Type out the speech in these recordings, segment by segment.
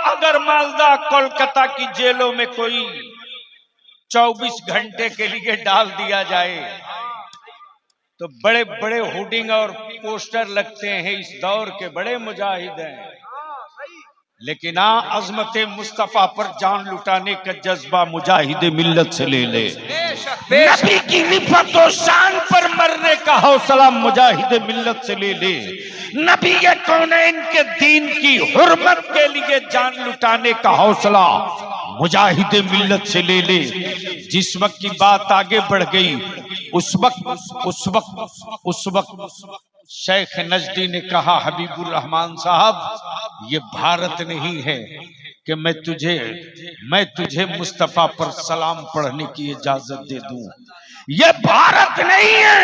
अगर मालदा कोलकाता की जेलों में कोई 24 घंटे के लिए डाल दिया जाए तो बड़े बड़े होर्डिंग और पोस्टर लगते हैं, इस दौर के बड़े मुजाहिद हैं, लेकिन अज़मत मुस्तफा पर जान लुटाने का जज्बा मुजाहिद मिल्लत से ले ले। नबी की रिफत और शान पर मरने का हौसला मुजाहिद मिल्लत से ले ले। नबी के कौनैन के दीन की हुर्मत के लिए जान लुटाने का हौसला मुजाहिद मिल्लत से ले ले। जिस वक्त की बात आगे बढ़ गई उस वक्त शेख नजदी ने कहा, हबीबुर रहमान साहब, ये भारत नहीं है कि मैं तुझे मुस्तफा पर सलाम पढ़ने की इजाजत दे दूं। ये भारत नहीं है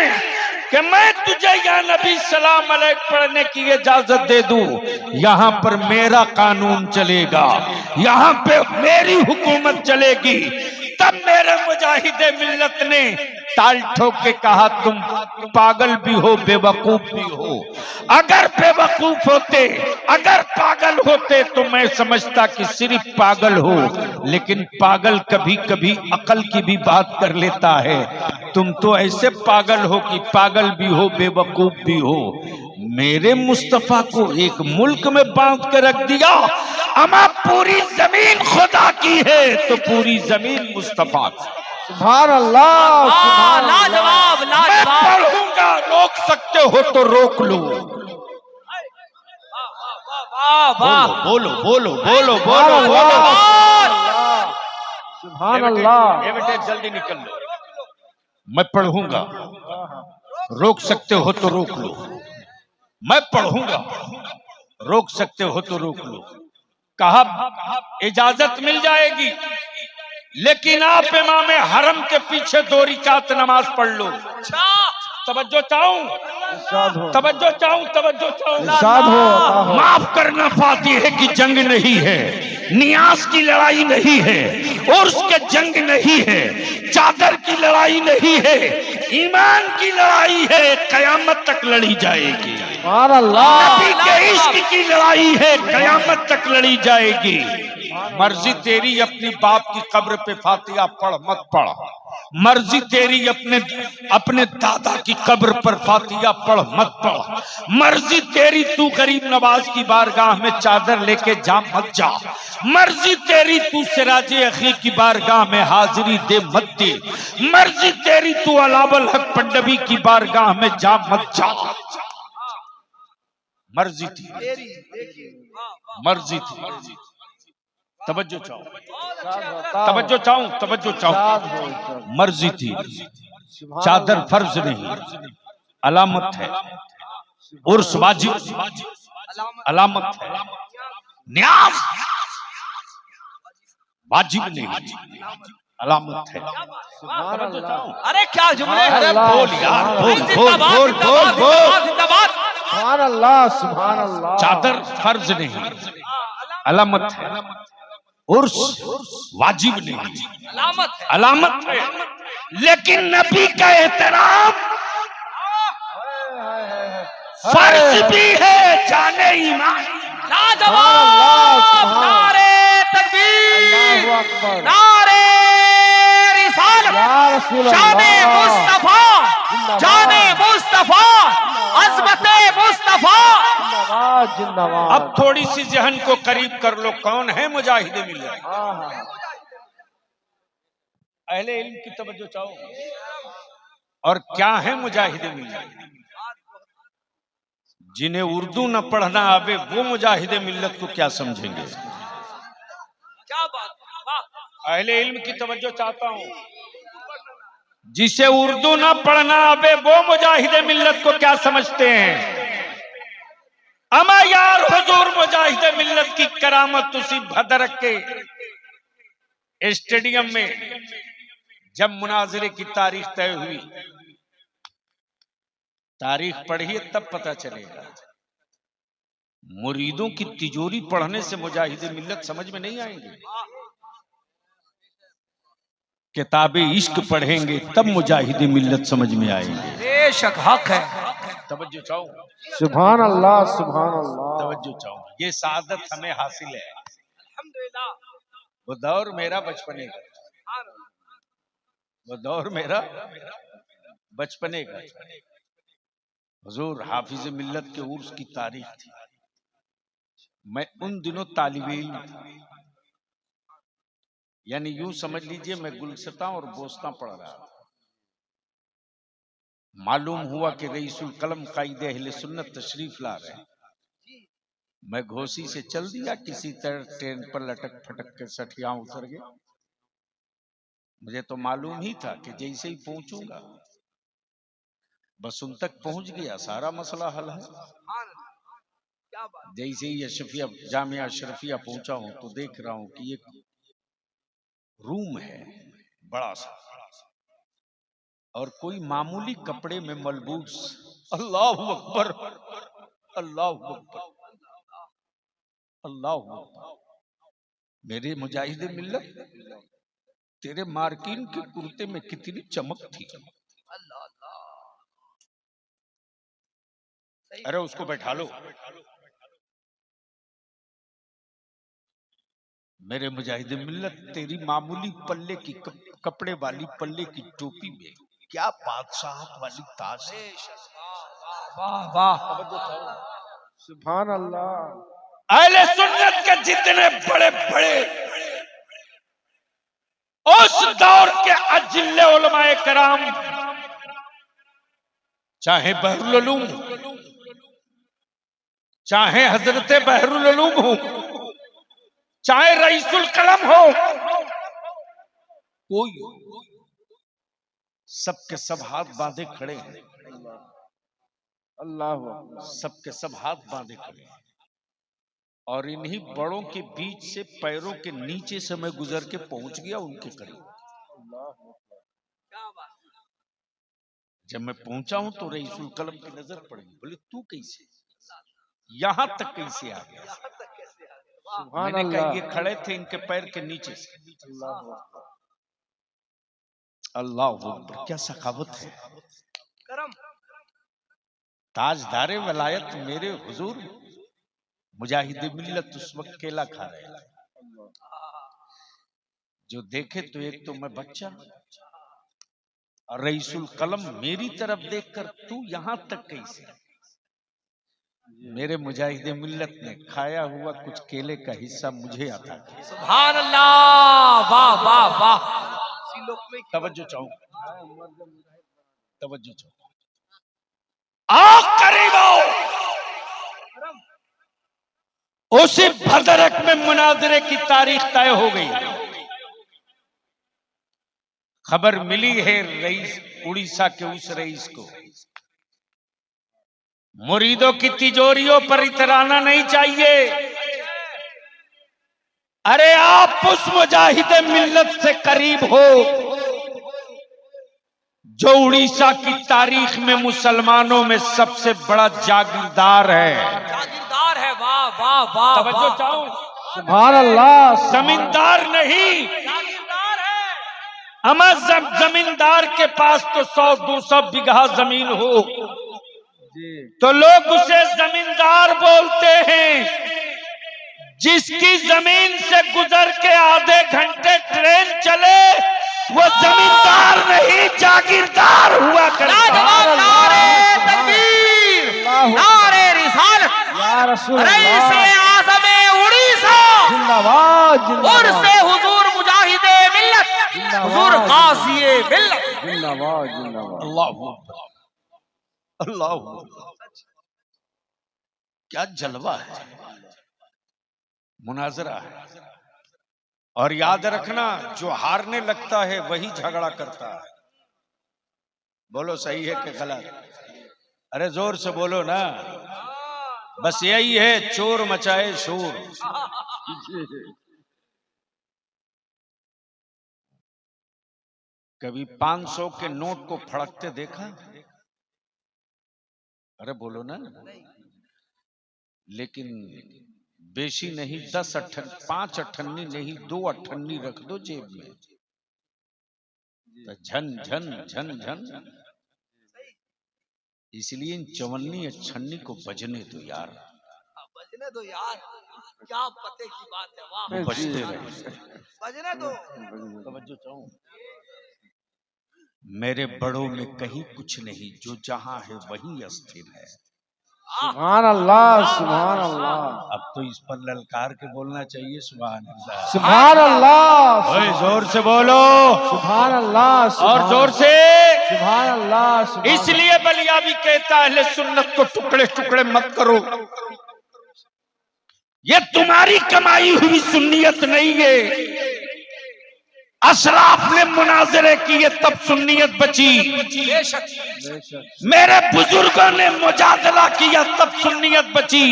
कि मैं तुझे या नबी सलाम अलैक पढ़ने की इजाजत दे दूं। यहाँ पर मेरा कानून चलेगा, यहाँ पे मेरी हुकूमत चलेगी। तब मेरे मुजाहिदे मिल्लत ने ताल ठोक के कहा, तुम पागल भी हो, बेवकूफ भी हो। अगर बेवकूफ होते, अगर पागल होते तो मैं समझता कि सिर्फ पागल हो, लेकिन पागल कभी कभी अकल की भी बात कर लेता है। तुम तो ऐसे पागल हो कि पागल भी हो, बेवकूफ भी हो। मेरे मुस्तफा को एक मुल्क में बांध के रख दिया। अमा पूरी जमीन खुदा की है तो पूरी जमीन मुस्तफा की। सुभान अल्लाह, लाजवाब मैं लाजवाब। पढ़ूंगा, रोक सकते हो तो रोक लो। वाह वाह, बोलो बोलो बोलो बोलो बोलो। सुभान अल्लाह। ये बेटे जल्दी निकल लो। मैं पढ़ूंगा, रोक सकते हो तो रोक लो। मैं पढ़ूंगा, रोक सकते हो तो रोक लो। कहा इजाजत मिल जाएगी, लेकिन आप इमाम हरम के पीछे 2 रिकात नमाज पढ़ लो। तवज्जो चाहूं, तवज्जो चाहूं, तवज्जो चाहूं। माफ करना, फातिहे की जंग नहीं है, नियाज की लड़ाई नहीं है, उर्स के जंग नहीं है, चादर की लड़ाई नहीं है, ईमान की लड़ाई है, कयामत तक लड़ी जाएगी। नबी के इश्क की लड़ाई है, कयामत तक लड़ी जाएगी। मर्जी तेरी अपनी बाप की कब्र पे फातिहा पढ़ मत पढ़, मर्जी तेरी अपने दादा की कब्र पर फातिहा पढ़ मत पढ़, मर्जी तेरी तू गरीब नवाज की बारगाह में चादर लेके जा मत जा, मर्जी तेरी तू सिराजे अखी की बारगाह में हाजिरी दे मत दे, मर्जी तेरी तू अलावल हक पंडवी की बारगाह में जा मत जा। मर्जी थी, मर्जी थी। तवज्जो चाहूं, तवज्जो चाहूं, तवज्जो चाहूं। मर्जी थी, चादर फर्ज नहीं, अलामत है। उर्स वाजिब, अलामत है। न्याज वाजिब नहीं, अलामत है। अरे क्या जुमले। अरे बोल यार, बोल बोल बोल बोल बोल। सुभान अल्लाह, सुभान अल्लाह। चादर फर्ज नहीं, अलामत है। उर्स वाजिब नहीं, अलामत है। लेकिन नबी का एहतराम फर्ज भी है, जाने ईमान। लाजवाब। नारे तकबीर, नारे रिसालत, शाने मुस्तफा, जाने मुस्तफा, अज़मते मुस्तफा। जिंदाबाद। अब थोड़ी सी जहन को करीब कर लो, कौन है मुजाहिद मिल्लत? अहले इल्म की तवज्जो चाहो। और क्या है मुजाहिद मिल्लत? जिन्हें उर्दू न पढ़ना आवे वो मुजाहिद मिल्लत को क्या समझेंगे? क्या बात। अहले इल्म की तवज्जो चाहता हूं। जिसे उर्दू न पढ़ना आवे वो मुजाहिद मिल्लत को क्या समझते हैं? अमा यार हुजूर मुजाहिद मिल्लत की करामत उसी भदरक के स्टेडियम में जब मुनाजरे की तारीख तय हुई, तारीख पढ़िए तब पता चलेगा। मुरीदों की तिजोरी पढ़ने से मुजाहिद मिल्लत समझ में नहीं आएंगे। किताबे इश्क पढ़ेंगे तब मुजाहिद मिल्लत समझ में आएंगे। बेशक हक है। तवज्जो चाहूं, सुभान अल्लाह सुभान अल्लाह। तवज्जो चाहूं। ये सादत हमें हासिल है। अल्हम्दुलिल्लाह। वो दौर मेरा बचपने का, सुभान अल्लाह। वो दौर मेरा बचपने का। हुजूर हाफिज मिल्लत के उर्स की तारीख थी। मैं उन दिनों तालिब इल्म था, यानी यूं समझ लीजिए मैं गुलसता और बोस्ता पढ़ रहा था। मालूम हुआ कि रईसुल कलम कायदे अहले सुन्नत तशरीफ ला रहे हैं। मैं घोसी से चल दिया, किसी तरह ट्रेन पर लटक फटक के सठिया उतर गया। मुझे तो मालूम ही था कि जैसे ही पहुंचूंगा बस उन तक पहुंच गया, सारा मसला हल है। सुभान अल्लाह। क्या बात। जैसे ही अशरफिया जामिया अशरफिया पहुंचा हूं तो देख रहा हूं कि एक रूम है बड़ा सा, और कोई मामूली कपड़े में मलबूस, अल्लाह अकबर, अल्लाह अकबर, अल्लाह अकबर। मेरे मुजाहिदे मिल्लत, तेरे मार्किन के कुर्ते में कितनी चमक थी। अल्लाह अल्लाह। अरे उसको बैठा लो। मेरे मुजाहिदे मिल्लत, तेरी मामूली पल्ले की कपड़े वाली पल्ले की टोपी में क्या बादशाह वाली ताज है। वाह वाह। सुभान अल्लाह। अहले सुन्नत के जितने बड़े बड़े उस दौर के अजिल्ले उलमाए कराम, चाहे बहरुल उलूम, चाहे हजरत बहरुल उलूम हो, चाहे रईसुल कलम हो, कोई सबके सब हाथ बांधे खड़े हैं। अल्लाह अकबर। सबके सब हाथ बांधे खड़े हैं, और इन्हीं बड़ों के बीच से पैरों के नीचे से मैं गुजर के पहुंच गया उनके करीब। क्या बात। जब मैं पहुंचा हूं तो रईसुल कलम की नजर पड़ी। बोले तू कैसे यहां तक कैसे आ गया? यहाँ तक कैसे आ गए? वाह। सुभान मैंने कहा अल्लाह। ये खड़े थे इनके पैर के नीचे से। अल्लाह अकबर। अल्लाह अकबर, क्या सखावत है। करम। ताजदारे वलायत मेरे हुजूर मुजाहिद मिल्लत उस वक्त केला खा रहे थे। जो देखे तो एक तो मैं बच्चा, और रईसुल कलम मेरी तरफ देखकर तू यहां तक कैसे? मेरे मुजाहिद मिल्लत ने खाया हुआ कुछ केले का हिस्सा मुझे अता किया। सुभान अल्लाह। वाह वाह वाह। इसी लोक में तवज्जो चाहूं, तवज्जो चाहूं। आओ करीब आओ। उसी भदरक में मुनाजरे की तारीख तय हो गई। खबर मिली है रईस, उड़ीसा के उस रईस को। मुरीदों की तिजोरियों पर इतराना नहीं चाहिए। अरे आप उस मुजाहिद मिल्लत से करीब हो जो उड़ीसा की तारीख में मुसलमानों में सबसे बड़ा जागीरदार है। जागीरदार है। वाह वाह वाह। तवज्जो चाहूं, सुभान अल्लाह। जमींदार नहीं। जागीरदार है। अमा जमींदार के पास तो 100-200 बीघा जमीन हो तो लोग उसे जमींदार बोलते हैं। जिसकी जमीन से गुजर के आधे घंटे ट्रेन चले वो जमींदार नहीं जागीरदार हुआ करता। लाजवाब। नारे तकबीर, नारे रिसालत, या रसूल रईस अल्लाह। आज़म उड़ीसा, जिंदाबाद उर्स जिंदाबाद हुजूर मुजाहिदे मिल्लत, हुजूर काज़िए मिल्लत। जिंदाबाद जिंदाबाद। अल्लाह अल्लाह, क्या जलवा है, मुनाजरा है। और याद रखना, जो हारने लगता है वही झगड़ा करता है। बोलो सही है कि गलत? अरे जोर से बोलो ना। बस यही है, चोर मचाए शोर। कभी 500 के नोट को फड़कते देखा? अरे बोलो ना। लेकिन बेशी नहीं, 5 अठन्नी नहीं, 2 अठन्नी रख दो जेब में तो झन झन झन झन। इसलिए इन चवन्नी छन्नी को बजने दो यार, बजने दो यार, क्या पते की बात है। वाह, वो बजते रहे। बजने दो। तवज्जो चाहूं, मेरे बड़ों में कहीं कुछ नहीं, जो जहां है वहीं अस्थिर है। सुभान अल्लाह, सुभान अल्लाह, अब तो इस पर ललकार के बोलना चाहिए, सुभान अल्लाह। सुभान अल्लाह, ओए जोर से बोलो, सुभान अल्लाह, और जोर से। सुभान अल्लाह, सुभान इसलिए बलिया भी कहता है, अहले सुन्नत को टुकड़े टुकड़े मत करो, ये तुम्हारी कमाई हुई सुन्नियत नहीं है। अशराफ ने मुनाजरे किए तब सुन्नियत बची, बेशक, मेरे बुजुर्गों ने मुजादला किया तब सुन्नियत बची।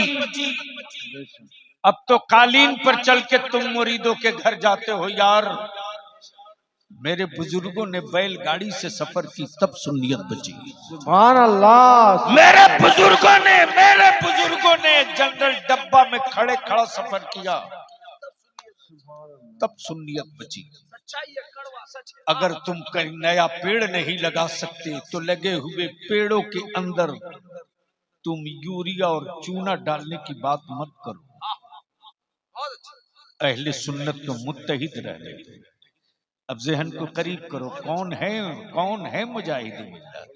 अब तो कालीन पर चल के तुम मुरीदों के घर जाते हो यार, मेरे बुजुर्गों ने बैलगाड़ी से सफर की तब सुन्नियत बची। सुभान अल्लाह, मेरे बुजुर्गों ने जनरल डब्बा में खड़े खड़ा सफर किया तब सुन्नियत बची। सच्चाई है, कड़वा सच है। अगर तुम कहीं नया पेड़ नहीं लगा सकते तो लगे हुए पेड़ों के अंदर तुम यूरिया और चूना डालने की बात मत करो। बहुत अच्छा। अहले सुन्नत तो मुत्तहिद रह गए। अब ज़हन को करीब करो, कौन है मुजाहिद मिल्लत?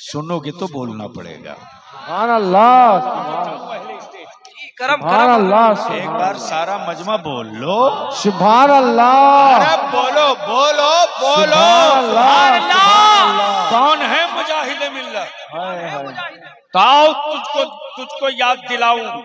सुनोगे तो बोलना पड़ेगा। सुभान अल्लाह, करम सुभान अल्लाह, एक बार सारा मजमा बोल लो, सुभान अल्लाह, अरे बोलो बोलो बोलो, सुभान अल्लाह, सुभान अल्लाह। कौन है मुजाहिद मिल्लत? हाय हाय, ताओ तुझको याद दिलाऊं,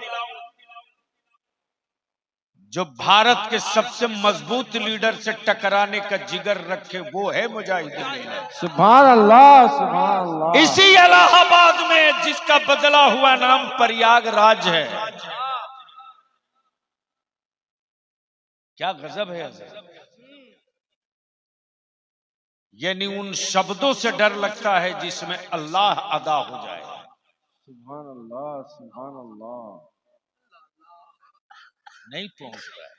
जो भारत के सबसे मजबूत लीडर से टकराने का जिगर रखे, वो है मुजाहिद मिल्लत। सुभान अल्लाह, सुभान अल्लाह, इसी इलाहाबाद में जिसका बदला हुआ नाम प्रयागराज है। क्या गजब है हज़रत। यानी उन शब्दों से डर लगता है जिसमें अल्लाह अदा हो जाए। सुभान अल्लाह, सुभान अल्लाह, नहीं पहुंच पाए।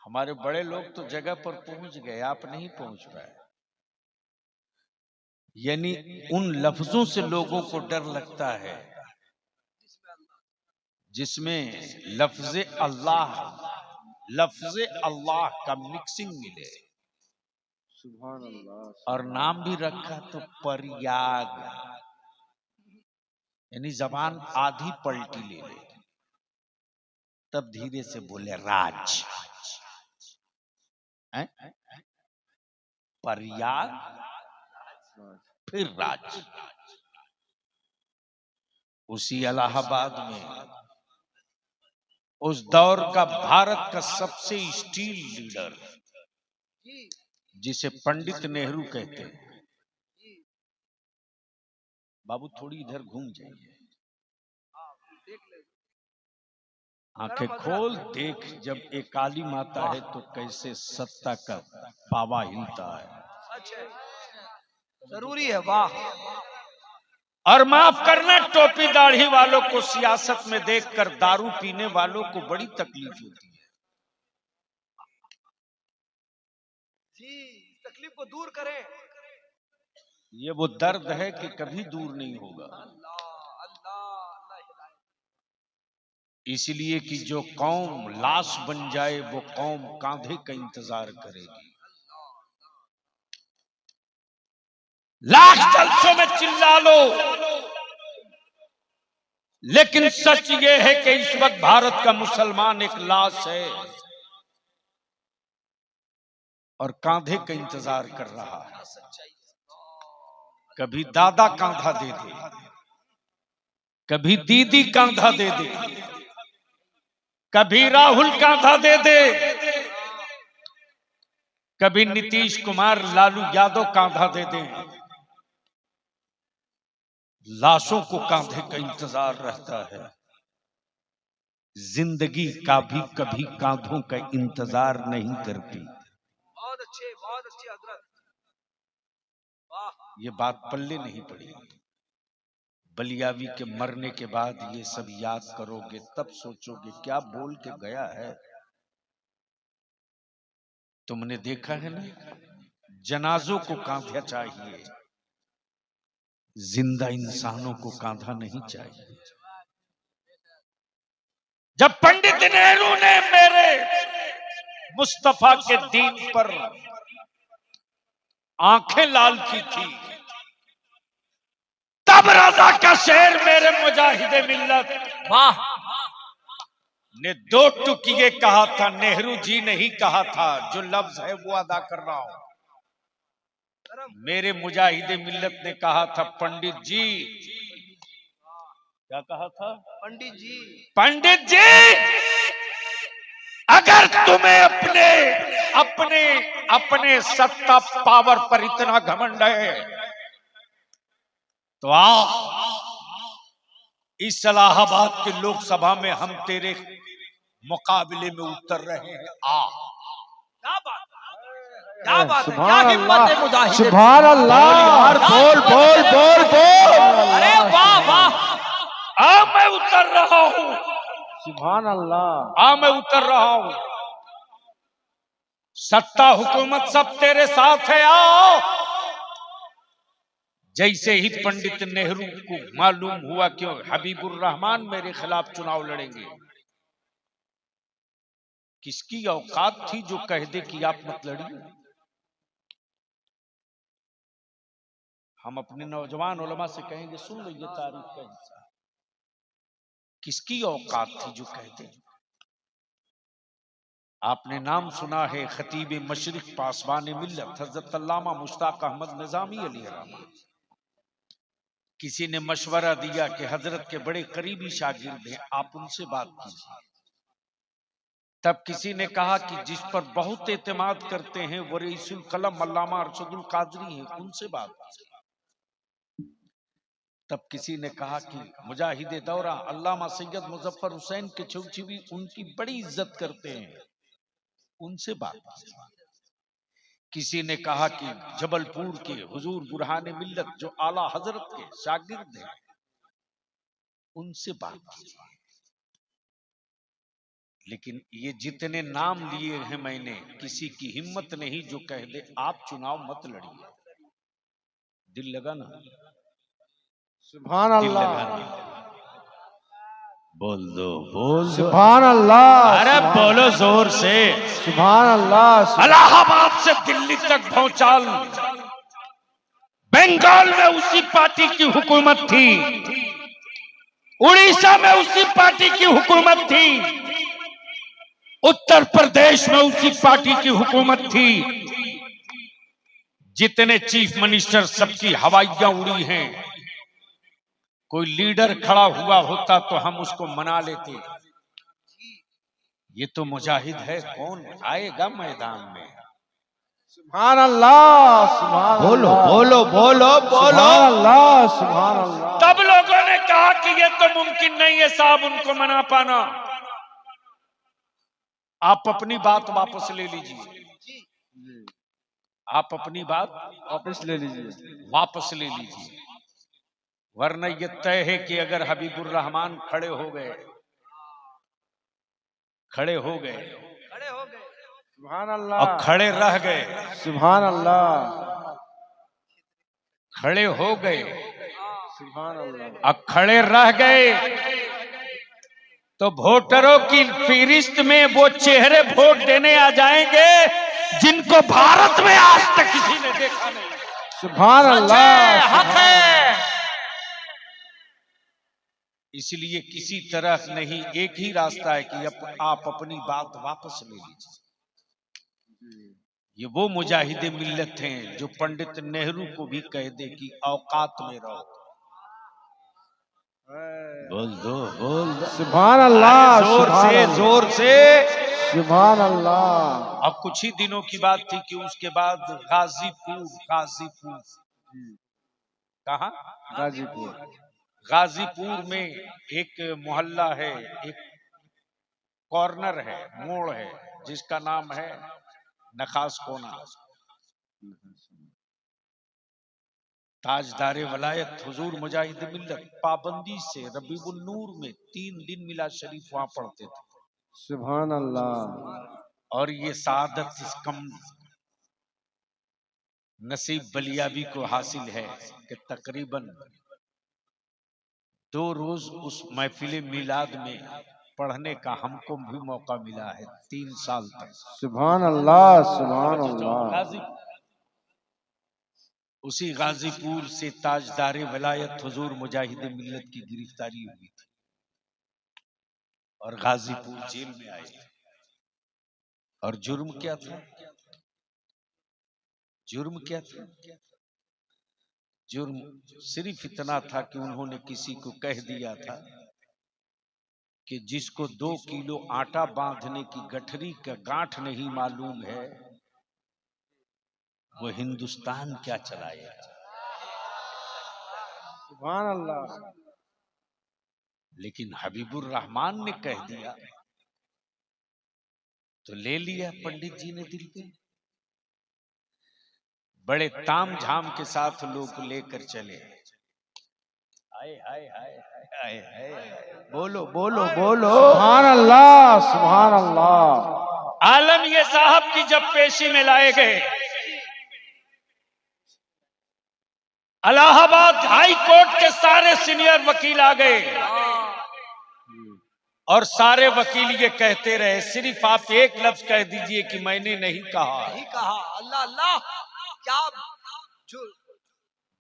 हमारे बड़े लोग तो जगह पर पहुंच गए, आप नहीं पहुंच पाए। यानी उन लफ्जों से लोगों को डर लगता है जिसमें लफ्ज अल्लाह का मिक्सिंग मिले। सुभान अल्लाह, और नाम भी रखा तो प्रयाग, यानी जबान आधी पलटी ले ले, तब धीरे से बोले राज। हैं? प्रयाग फिर राज। उसी इलाहाबाद में उस दौर का भारत का सबसे स्टील लीडर, जिसे पंडित नेहरू कहते हैं, बाबू थोड़ी इधर घूम जाइए, आंखें खोल देख, जब एक काली माता है तो कैसे सत्ता का पावा हिलता है। जरूरी है। वाह, और माफ करना, टोपी दाढ़ी वालों को सियासत में देखकर दारू पीने वालों को बड़ी तकलीफ होती है। जी, तकलीफ को दूर करें। ये वो दर्द है कि कभी दूर नहीं होगा। अल्लाह अल्लाह, इसलिए कि जो कौम लाश बन जाए वो कौम कांधे का इंतजार करेगी। लाख जलसों में चिल्ला लो, लेकिन सच ये है कि इस वक्त भारत का मुसलमान एक लाश है और कांधे का इंतजार कर रहा है। कभी दादा कांधा दे दे, कभी दीदी कांधा दे दे, कभी राहुल कांधा दे दे, कभी नीतीश कुमार लालू यादव कांधा दे दे। लाशों को कांधे का इंतजार रहता है। जिंदगी का भी कभी कांधों का इंतजार नहीं करती। बहुत अच्छे हजरत। वाह, ये बात पल्ले नहीं पड़ी। बलियावी के मरने के बाद ये सब याद करोगे तब सोचोगे क्या बोल के गया है। तुमने देखा है ना, जनाजों को कांधा चाहिए, जिंदा इंसानों को कांधा नहीं चाहिए। जब पंडित नेहरू ने मेरे मुस्तफा के दीन पर आंखें लाल की थी, तब रजा का शेर मेरे मुजाहिदे मिल्लत वाह ने दो टुकिए कहा था, नेहरू जी नहीं कहा था। जो लफ्ज है वो अदा कर रहा हूं। मेरे मुजाहिदे मिल्लत ने कहा था, पंडित जी, क्या कहा था? पंडित जी, पंडित जी, अगर तुम्हें अपने अपने अपने सत्ता पावर पर इतना घमंड है तो आ, इस इलाहाबाद के लोकसभा में हम तेरे मुकाबले में उतर रहे हैं। आ, क्या बात क्या बात है, क्या सुभान हिम्मत है अल्लाह, मुजाहिद। सुभान अल्लाह, यार, बोल बोल बोल बोल। अरे वाह वाह, आ, मैं उतर रहा हूं, सुभान अल्लाह। आ, मैं उतर रहा हूं। सत्ता हुकूमत सब तेरे साथ है, आओ। जैसे ही पंडित नेहरू को मालूम हुआ कि हबीबुर रहमान मेरे खिलाफ चुनाव लड़ेंगे, किसकी औकात थी जो कह दे कि आप मत लड़िए। हम अपने नौजवान उलमा से कहेंगे, सुन लो ये तारीख का हिस्सा, किसकी औकात थी जो कह दे। आपने नाम सुना है खतीब मशरिक पासबान मिल्लत हजरत अल्लामा मुश्ताक अहमद निजामी अलैहिर्रहमान। किसी ने मशवरा दिया कि हजरत के बड़े करीबी शागिर्द हैं, आप उनसे बात कीजिए। तब किसी ने कहा कि जिस पर बहुत एतमाद करते हैं वो रईसुल कलम अल्लामा अरशदुल कादरी हैं, उनसे बात कीजिए। तब किसी ने कहा कि मुजाहिदे दौरा अल्लामा सैयद मुजफ्फर हुसैन के छुबछिबी उनकी बड़ी इज्जत करते हैं, उनसे बात कीजिए। किसी ने कहा कि जबलपुर के हुजूर बुरहान मिल्लत जो आला हजरत के शागिर्द हैं, उनसे बात कीजिए। लेकिन ये जितने नाम लिए हैं मैंने, किसी की हिम्मत नहीं जो कह दे आप चुनाव मत लड़िए। दिल लगा ना? सुभान दिल अल्लाह, लगा ना? बोल दो, बोल दो। सुभान अल्लाह, अरे बोलो जोर से। सुभान अल्लाह। इलाहाबाद से दिल्ली तक भौचाल, बंगाल में उसी पार्टी की हुकूमत थी, उड़ीसा में उसी पार्टी की हुकूमत थी, उत्तर प्रदेश में उसी पार्टी की हुकूमत थी। जितने चीफ मिनिस्टर सबकी हवाइयां उड़ी हैं। कोई लीडर खड़ा हुआ होता तो हम उसको मना लेते। ये तो मुजाहिद है, कौन आएगा मैदान में? सुभान अल्लाह, सुभान बोलो अल्लाह, बोलो बोलो बोलो। सुभान अल्लाह, सुभान अल्लाह। तब लोगों ने कहा कि ये तो मुमकिन नहीं है साहब उनको मना पाना। आप अपनी बात वापस ले लीजिए, आप अपनी बात वापस ले लीजिए। वापस ले लीजिए, वरना ये तय है कि अगर हबीबुर रहमान खड़े हो गए, खड़े हो गए सुभान और अल्लाह, खड़े रह गए, सुभान अल्लाह, खड़े हो गए सुभान अल्लाह। और खड़े रह गए, तो वोटरों की फहरिस्त में वो चेहरे वोट देने आ जाएंगे जिनको भारत में आज तक किसी ने देखा नहीं। सुभान अल्लाह, हक है। इसलिए किसी तरह नहीं, एक ही रास्ता है कि आप अपनी बात वापस ले लीजिए। ये वो मुजाहिदे मिल्लत हैं जो पंडित नेहरू को भी कह दे कि औकात में रहो। बोल दो, बोल दो। सुभान अल्लाह, जोर सुभान से, अल्लाह, जोर से। सुभान अल्लाह। अब कुछ ही दिनों की बात थी कि उसके बाद गाजीपुर, गाजीपुर कहा? गाजीपुर, गाजीपुर में एक मोहल्ला है, एक कॉर्नर है, मोड़ है, जिसका नाम है नखास कोना। ताजदारे वलायत हुजूर मुजाहिद मिल्लत पाबंदी से रबीउन नूर में 3 दिन मिला शरीफ वहां पढ़ते थे। सुभान अल्लाह। और ये सादत कम नसीब बलियाबी को हासिल है कि तकरीबन 2 रोज उस महफिल मिलाद में पढ़ने का हमको भी मौका मिला है 3 साल तक। सुभान अल्लाह, सुभान अल्लाह। उसी गाजीपुर से ताजदारे वलायत हुजूर मुजाहिद मिल्लत की गिरफ्तारी हुई थी और गाजीपुर जेल में आए थे। और जुर्म क्या था? जुर्म क्या था? जुर्म सिर्फ इतना था कि उन्होंने किसी को कह दिया था कि जिसको 2 किलो आटा बांधने की गठरी का गांठ नहीं मालूम है वो हिंदुस्तान क्या चलाएगा। सुभान अल्लाह। लेकिन हबीबुर रहमान ने कह दिया तो ले लिया पंडित जी ने दिल पे। बड़े ताम झाम के साथ लोग लेकर चले। हाय हाय हाय हाय हाय, बोलो बोलो बोलो। सुभान अल्लाह, सुभान अल्लाह। आलम ये साहब की जब पेशी में लाए गए, इलाहाबाद हाई कोर्ट के सारे सीनियर वकील आ गए और सारे वकील ये कहते रहे सिर्फ आप एक लफ्ज कह दीजिए कि मैंने नहीं कहा। नहीं कहा। अल्लाह अल्लाह, क्या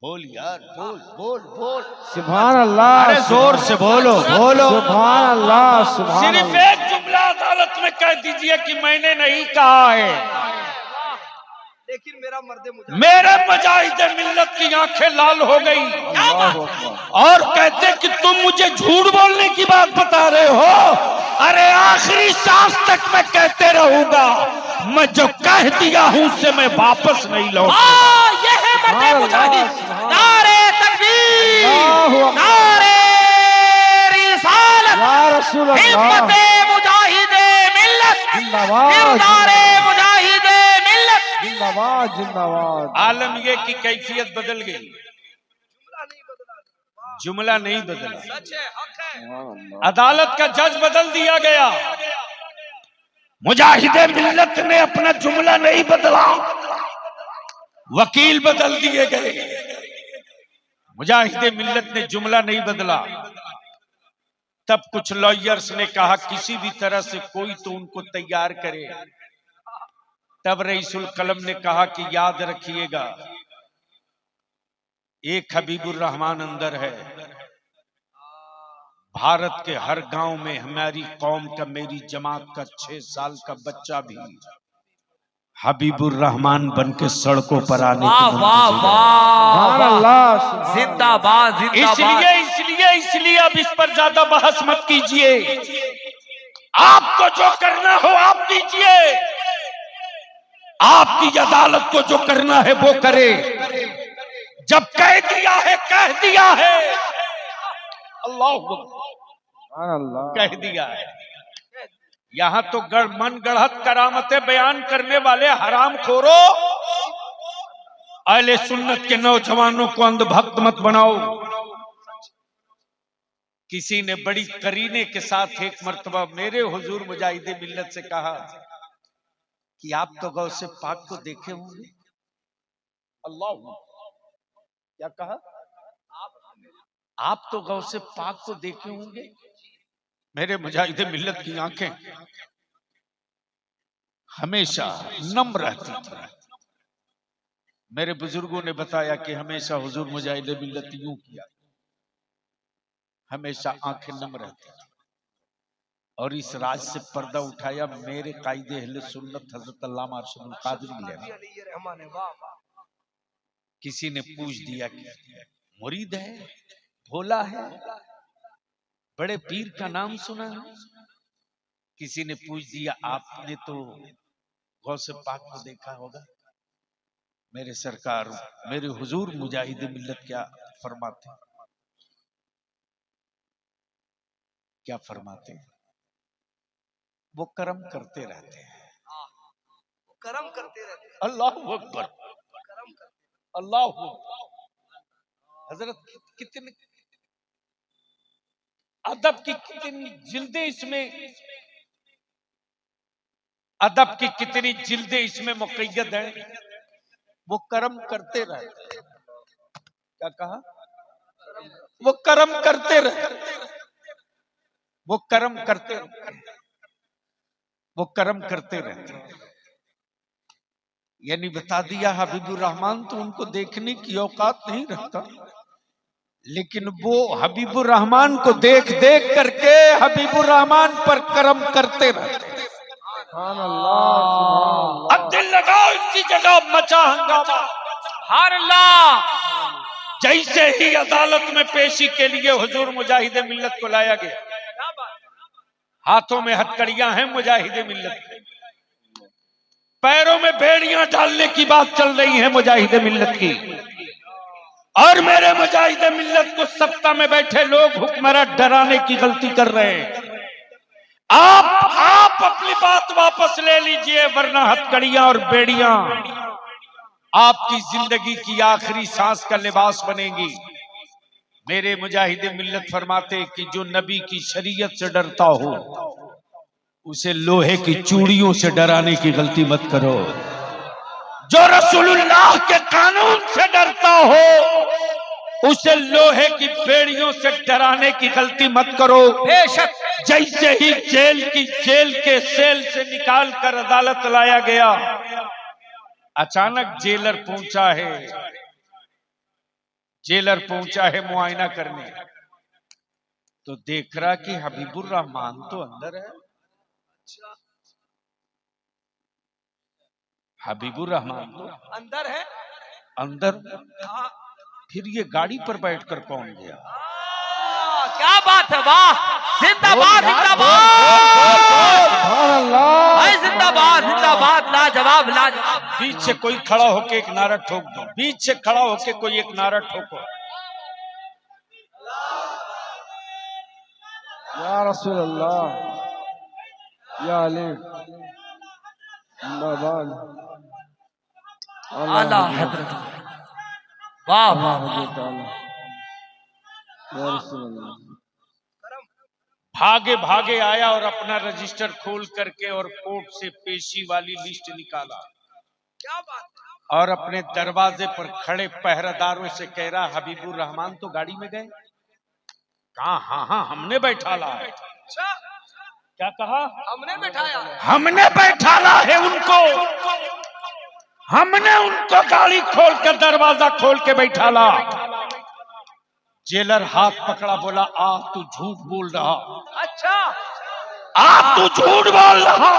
बोल यार, बोल बोल बोल। सुभान अल्लाह। अरे जोर से बोलो बोलो। सुभान अल्लाह, सुभान सिर्फ अल्लाह। एक जुमला अदालत में कह दीजिए कि मैंने नहीं कहा है। लेकिन मेरे मुजाहिद मिल्लत की आंखें लाल हो गई अल्लाहु अकबर। और कहते कि तुम मुझे झूठ बोलने की बात बता रहे हो। अरे आखिरी सांस तक मैं कहते रहूंगा, मैं जो कह दिया हूं उससे मैं वापस नहीं लौटूंगा। ये है मर्द मुजाहिद। नारे तकबीर, अल्लाहु अकबर। नारे रिसालत, या रसूल अल्लाह। हिम्मत मुजाहिद मिल्लत, जिंदाबाद, नारे मुजाहिद मिल्लत। जिंदाबाद, जिंदाबाद। आलम ये की कैफियत बदल गई, जुमला नहीं बदला। सुभान अल्लाह। अदालत का जज बदल दिया गया, मुजाहिद मिल्लत ने अपना जुमला नहीं बदला, वकील बदल दिए गए। मुजाहिद मिल्लत ने जुमला नहीं बदला। तब कुछ लॉयर्स ने कहा किसी भी तरह से कोई तो उनको तैयार करे। तब रईसुल कलम ने कहा कि याद रखिएगा एक हबीबुर रहमान अंदर है। भारत के हर गांव में हमारी कौम का, मेरी जमात का 6 साल का बच्चा भी हबीबुर रहमान बन के सड़कों पर आने वाह की वाह मंतज़र है। सुभान वाह, अल्लाह, सुभान जिंदाबाद जिंदाबाद। इसलिए अब इस पर ज्यादा बहस मत कीजिए। आपको जो करना हो आप कीजिए, आपकी अदालत को जो करना है वो करे। जब कह दिया है कह दिया है। अल्लाह अल्लाह। कह दिया है। यहां तो मन गढ़त करामतें बयान करने वाले हराम खोरो, अहले सुन्नत के नौजवानों को अंधभक्त मत बनाओ। किसी ने बड़ी करीने के साथ एक मर्तबा मेरे हुजूर मुजाहिद मिल्लत से कहा कि आप तो गौ से पाक को देखे होंगे। अल्लाह, क्या कहा? आप तो गौ से पाक को देखे होंगे। मेरे मुजाहिद मिल्लत की आंखें हमेशा नम रहती थी। मेरे बुजुर्गों ने बताया कि हमेशा हुजूर मुजाहिद मिल्लत यूं किया, हमेशा आंखें नम रहती थी। और इस राज से पर्दा उठाया मेरे कायदे अहले सुन्नत हजरत अल्लामा अरशदुल कादरी ने। किसी ने पूछ दिया कि मुरीद है, भोला है, बड़े पीर का नाम सुना है। किसी ने पूछ दिया आपने तो गौसे पाक को देखा होगा। मेरे सरकार, मेरे हुजूर मुजाहिद मिल्लत क्या फरमाते, क्या फरमाते? वो कर्म करते रहते हैं, कर्म करते रहते हैं। अल्लाह अकबर, अल्लाह अकबर। हजरत कितने अदब की कितनी जिल्दें इसमें, अदब की कितनी जिल्दें इसमें मुक़य्यद हैं। वो कर्म करते रहते। क्या कहा? वो कर्म करते रहते, वो कर्म करते, वो कर्म करते रहते। यानी बता दिया हबीबुर रहमान तो उनको देखने की औकात नहीं रखता, लेकिन वो हबीबुर रहमान को देख देख करके हबीबुर रहमान पर कर्म करते रहते। सुभान अल्लाह, सुभान अब दिल लगाओ, इसी जगह मचा हंगामा। सुभान अल्लाह। जैसे ही अदालत में पेशी के लिए हुजूर मुजाहिदे मिल्लत को लाया गया, हाथों में हथकड़ियां हैं मुजाहिदे मिल्लत के, पैरों में बेड़ियां डालने की बात चल रही है मुजाहिदे मिल्लत की, और मेरे मुजाहिदे मिल्लत को सत्ता में बैठे लोग हुक्मरान डराने की गलती कर रहे हैं। आप अपनी बात वापस ले लीजिए, वरना हथकड़ियां और बेड़ियां आपकी जिंदगी की आखिरी सांस का लिबास बनेगी। मेरे मुजाहिदे मिल्लत फरमाते कि जो नबी की शरीयत से डरता हो उसे लोहे की चूड़ियों से डराने की गलती मत करो। जो रसूलुल्लाह के कानून से डरता हो उसे लोहे की बेड़ियों से डराने की गलती मत करो। बेशक जैसे ही जेल के सेल से निकाल कर अदालत लाया गया, अचानक जेलर पहुंचा है मुआयना करने, तो देख रहा कि हबीबुर रहमान तो अंदर है। हबीबुर रहमान तो अंदर है। अंदर, फिर ये गाड़ी पर बैठकर कौन गया? क्या बात है, वाह, जिंदाबाद जिंदाबाद, अल्लाह। भाई जिंदाबाद जिंदाबाद, लाजवाब लाजवाब। बीच से कोई खड़ा होके एक नारा ठोक दो, बीच से खड़ा होके कोई एक नारा ठोको। या रसूल अल्लाह, या अली, जिंदाबाद। आला हजरत, वाह वाह वाह। या रसूल अल्लाह। भागे भागे आया और अपना रजिस्टर खोल करके और कोर्ट से पेशी वाली लिस्ट निकाला, क्या बात, और अपने दरवाजे पर खड़े पहरेदारों से कह रहा, हबीबुर रहमान तो गाड़ी में गए? कहा हाँ हाँ हमने बैठाला है। क्या कहा? हमने बैठाया है। हमने बैठाला है उनको, हमने उनको गाड़ी खोल कर दरवाजा खोल के बैठाला। जेलर हाथ पकड़ा, बोला आ तू झूठ बोल रहा, अच्छा, आ तू झूठ बोल रहा।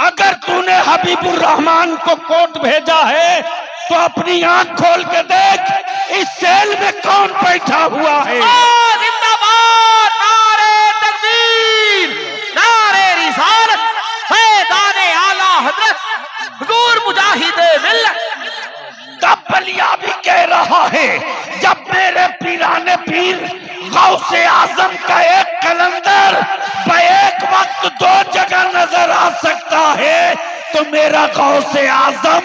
अगर तूने हबीबुर रहमान को कोर्ट भेजा है तो अपनी आंख खोल के देख, इस सेल में कौन बैठा हुआ है। जिंदाबाद, नारे तकबीर, नारे रिसालत, फैज़ाने आला हजरत हुजूर मुजाहिदे मिल्लत। तब बलिया भी कह रहा है, जब मेरे पीराने पीर गौसे आजम का एक कलंदर एक वक्त दो जगह नजर आ सकता है, तो मेरा गौसे आजम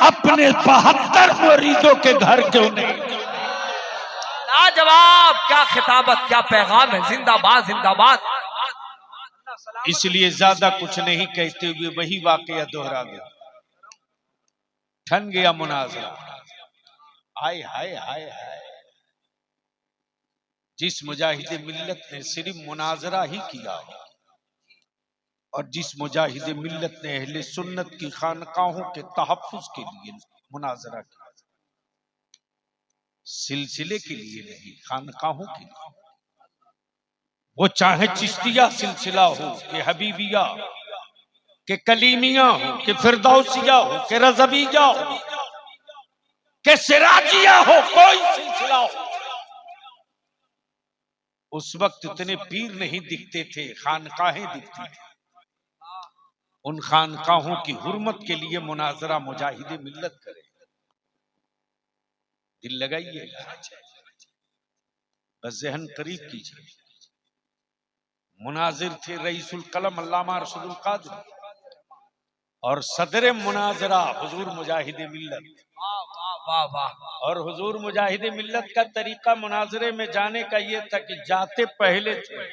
अपने 72 मुरीदों के घर क्यों नहीं? लाजवाब, क्या खिताबत, क्या पैगाम है, जिंदाबाद जिंदाबाद। इसलिए ज्यादा कुछ नहीं कहते हुए वही वाकया दोहरा गया। ठन गया मुनाजरा। हाय हाय हाय हाय, जिस मुजाहिदे मिल्लत ने सिर्फ मुनाजरा ही किया और जिस मुजाहिदे मिल्लत ने अहले सुन्नत की खानकाहों के तहफ्फुज के लिए मुनाजरा किया, सिलसिले के लिए नहीं, खानकाहों के लिए। वो चाहे चिश्तिया सिलसिला हो कि हबीबिया के कलीमिया हो कि फिरदौसिया हो कि रज़विया हो कि सिराजिया हो, कोई सिलसिला हो, उस वक्त इतने पीर नहीं दिखते थे, खानकाहें दिखती थी। उन खानकाहों की हुर्मत के लिए मुनाजरा मुजाहिदे मिल्लत करे। दिल लगाइए, बस ज़हन करीब कीजिए। मुनाजिर थे रईसुल कलम अल्लामा अरशदुल कादरी, और सदर मुनाजरा हुजूर मुजाहिदे मिल्लत। वाह वाह। और हुजूर मुजाहिदे मिल्लत का तरीका मुनाजरे में जाने का ये था कि जाते पहले थे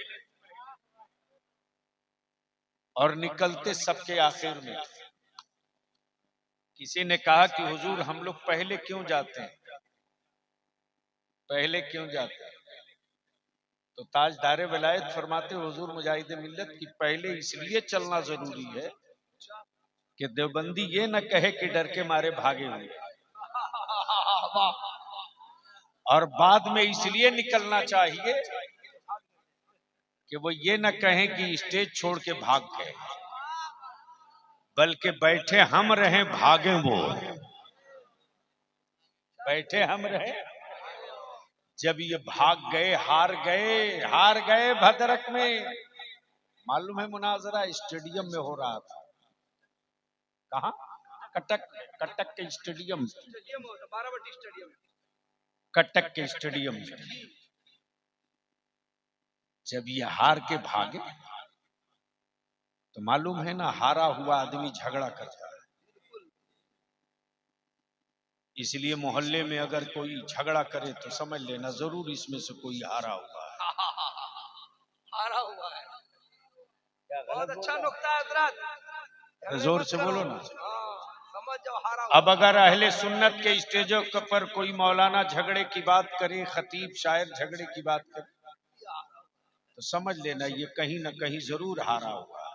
और निकलते सबके आखिर में, किसी ने कहा कि हुजूर हम लोग पहले क्यों जाते हैं, पहले क्यों जाते हैं? तो ताजदारे विलायत फरमाते हुजूर मुजाहिद मिल्लत की पहले इसलिए चलना जरूरी है कि देवबंदी ये न कहे कि डर के मारे भागे हुए, और बाद में इसलिए निकलना चाहिए कि वो ये न कहें कि स्टेज छोड़ के भाग गए, बल्कि बैठे हम रहे भागे वो, बैठे हम रहे। जब ये भाग गए, हार गए भद्रक में, मालूम है मुनाजरा स्टेडियम में हो रहा था। कहा? कटक के स्टेडियम, कटक के स्टेडियम में। जब ये हार के भागे तो मालूम है ना, हारा हुआ आदमी झगड़ा करता है। इसलिए मोहल्ले में अगर कोई झगड़ा करे तो समझ लेना जरूर इसमें से कोई हारा हुआ है। हारा हुआ है। क्या बहुत गलत अच्छा बोला? नुक्ता है हजरत। जोर से बोलो ना। समझ जाओ, हारा हुआ। अब अगर अहले सुन्नत के स्टेजों पर कोई मौलाना झगड़े की बात करे, खतीब शायर झगड़े की बात करे, तो समझ लेना ये कहीं ना कहीं जरूर हारा हुआ है।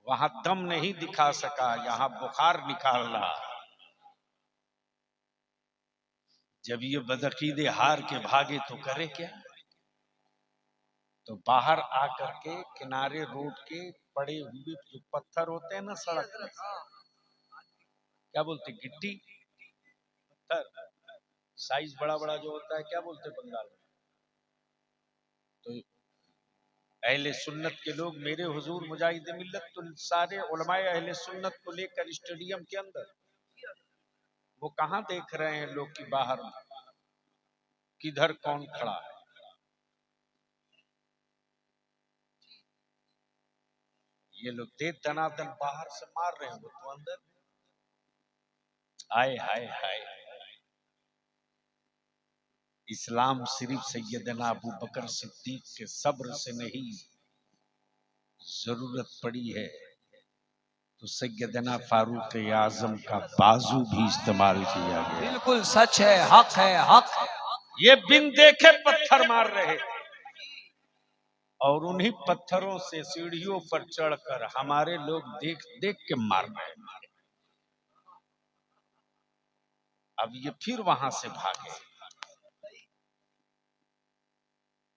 वहां दम नहीं दिखा सका, यहाँ बुखार निकाल रहा। जब ये बदअकीदे हार के भागे तो करे क्या? तो बाहर आकर के किनारे रोड के पड़े हुए जो पत्थर होते हैं ना सड़क में, क्या बोलते, गिट्टी पत्थर, साइज बड़ा बड़ा जो होता है, क्या बोलते बंगाल में? तो अहले सुन्नत के लोग, मेरे हुजूर मुजाहिद मिल्लत तो सारे उलमाए अहले सुन्नत को लेकर स्टेडियम के अंदर, वो कहां देख रहे हैं लोग कि बाहर किधर कौन खड़ा है। ये लोग दे दनादन बाहर से मार रहे हैं, वो तो अंदर। आए हाय हाय, इस्लाम सिर्फ सैयदना अबू बकर सिद्दीक के सब्र से नहीं, जरूरत पड़ी है तो सैयदना फारूक आजम का बाजू भी इस्तेमाल किया गया। बिल्कुल सच है, हक है, हक है। ये बिन देखे पत्थर मार रहे और उन्हीं पत्थरों से सीढ़ियों पर चढ़कर हमारे लोग देख देख के मार रहे हैं। अब ये फिर वहां से भागे,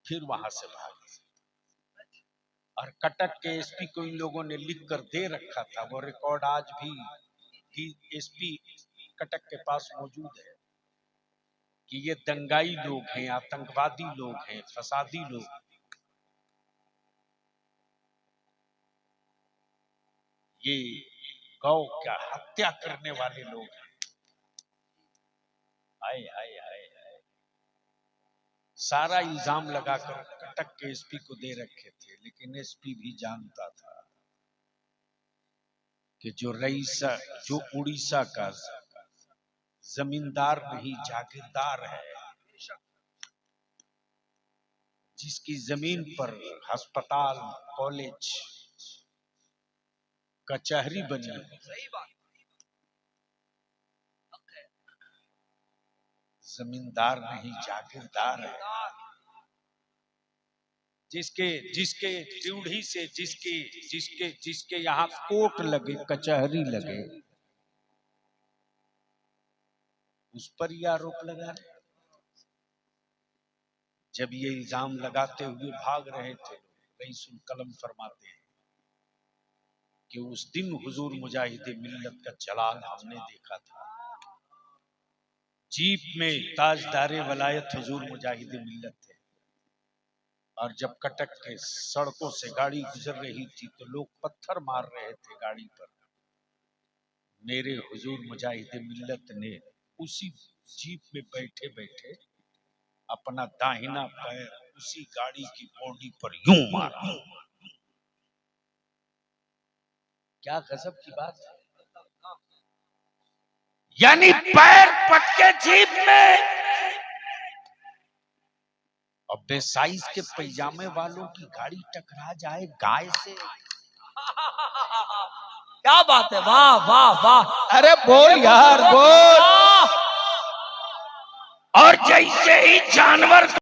फिर वहां से भागे। और कटक के एसपी को इन लोगों ने लिख कर दे रखा था, वो रिकॉर्ड आज भी एसपी कटक के पास मौजूद है कि ये दंगाई लोग हैं, आतंकवादी लोग हैं, फसादी लोग, ये गौ का हत्या करने वाले लोग हैं। आए आए आए आए, सारा इल्जाम लगाकर कटक के एसपी को दे रखे थे, लेकिन एसपी भी जानता था कि जो रईसा, जो उड़ीसा का जमींदार नहीं जागीरदार है, जिसकी जमीन पर अस्पताल, कॉलेज, कचहरी बनी है, जमींदार नहीं जागीरदार है, जिसके जिसके ड्यूढ़ी से जिसके जिसके जिसके यहाँ कोर्ट लगे, कचहरी लगे, उस पर यह आरोप लगा रहे। जब ये इल्जाम लगाते हुए भाग रहे थे, रईसुल कलम फरमाते हैं कि उस दिन हुजूर मुजाहिद मिल्लत का जलाल हमने देखा था। जीप में ताजदारे वलायत हुजूर मुजाहिद मिल्लत थे, और जब कटक के सड़कों से गाड़ी गुजर रही थी तो लोग पत्थर मार रहे थे गाड़ी पर। मेरे हुजूर मुजाहिद मिल्लत ने उसी जीप में बैठे बैठे अपना दाहिना पैर उसी गाड़ी की बॉडी पर यूं मारा। क्या गजब की बात है, यानी पैर पटके जीप में, और बेसाइज के पैजामे वालों की गाड़ी टकरा जाए गाय से, क्या बात है, वाह वाह वाह। अरे बोल यार बोल। वाह! और जैसे ही जानवर